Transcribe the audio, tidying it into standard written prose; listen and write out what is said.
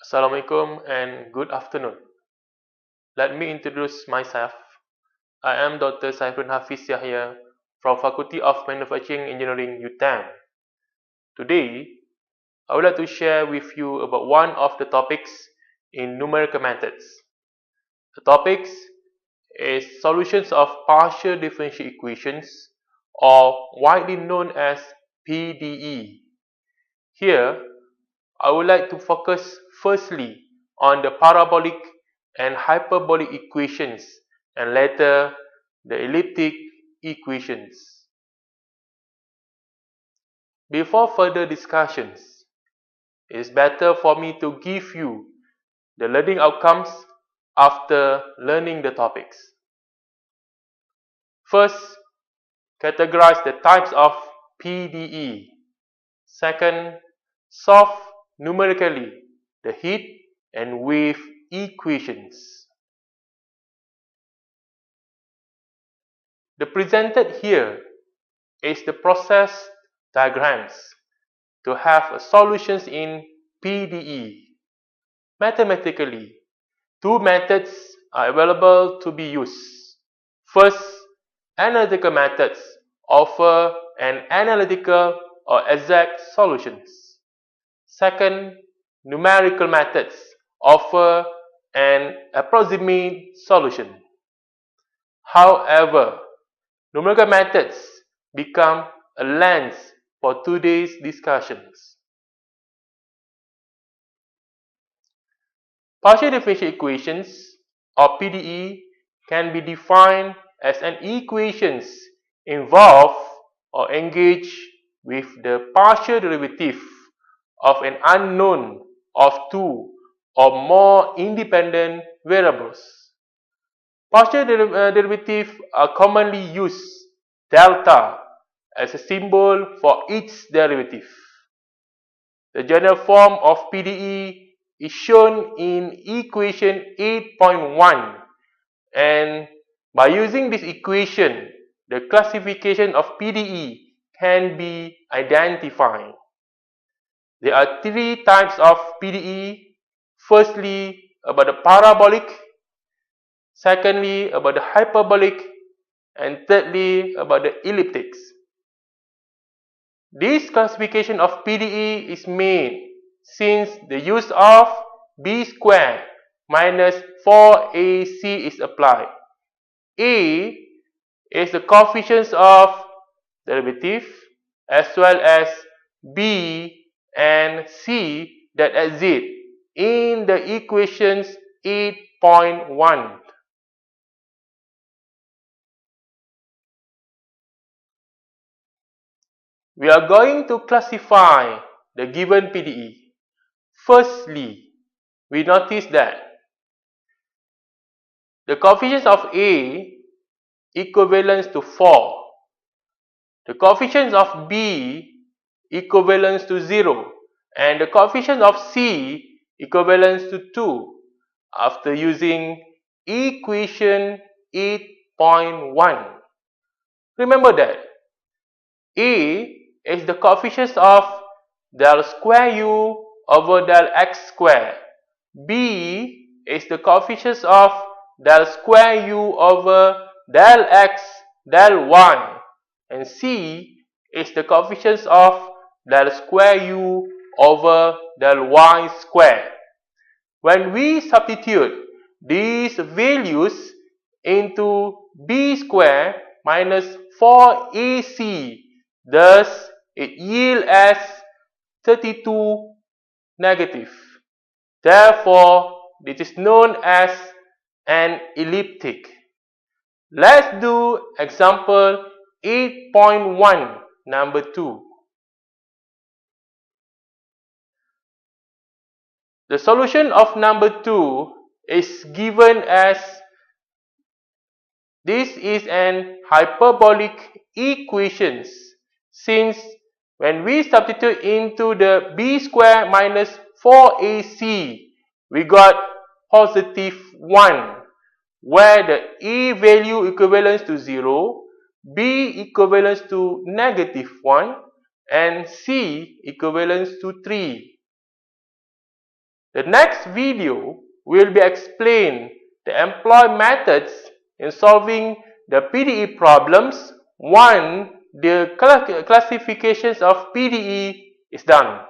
Assalamualaikum and good afternoon. Let me introduce myself. I am Dr. Saifrun Hafiz Yahya from Faculty of Manufacturing Engineering, UTAM. Today, I would like to share with you about one of the topics in numerical methods. The topic is solutions of partial differential equations, or widely known as PDE. Here, I would like to focus firstly on the parabolic and hyperbolic equations and later the elliptic equations. Before further discussions, it is better for me to give you the learning outcomes after learning the topics. First, categorize the types of PDE. Second, solve numerically the heat and wave equations. The presented here is the process diagrams to have solutions in PDE. Mathematically, two methods are available to be used. First, analytical methods offer an analytical or exact solutions. Second, numerical methods offer an approximate solution. However, numerical methods become a lens for today's discussions. Partial differential equations, or PDE, can be defined as an equations involve or engage with the partial derivative of an unknown of two or more independent variables. Partial derivatives are commonly used delta as a symbol for each derivative. The general form of PDE is shown in equation 8.1, and by using this equation, the classification of PDE can be identified. There are three types of PDE. Firstly, about the parabolic. Secondly, about the hyperbolic. And thirdly, about the elliptics. This classification of PDE is made since the use of b squared minus 4ac is applied. A is the coefficients of derivative as well as b and c that exist in the equations 8.1. We are going to classify the given PDE. Firstly, we notice that the coefficients of A equivalents to 4. The coefficients of B equivalents to 0. And the coefficient of C equivalents to 2 after using equation 8.1. Remember that A is the coefficients of del square u over del x square. B is the coefficients of del square u over del x del y. And C is the coefficients of del square u over del y square. When we substitute these values into b square minus 4ac, thus it yields as 32 negative. Therefore, this is known as an elliptic. Let's do example 8.1, number 2. The solution of number 2 is given as this is an hyperbolic equations, since when we substitute into the b square minus 4ac, we got positive 1, where the a value equivalents to 0, b equivalents to negative 1, and c equivalents to 3. The next video will be explain the employ methods in solving the PDE problems once the classifications of PDE is done.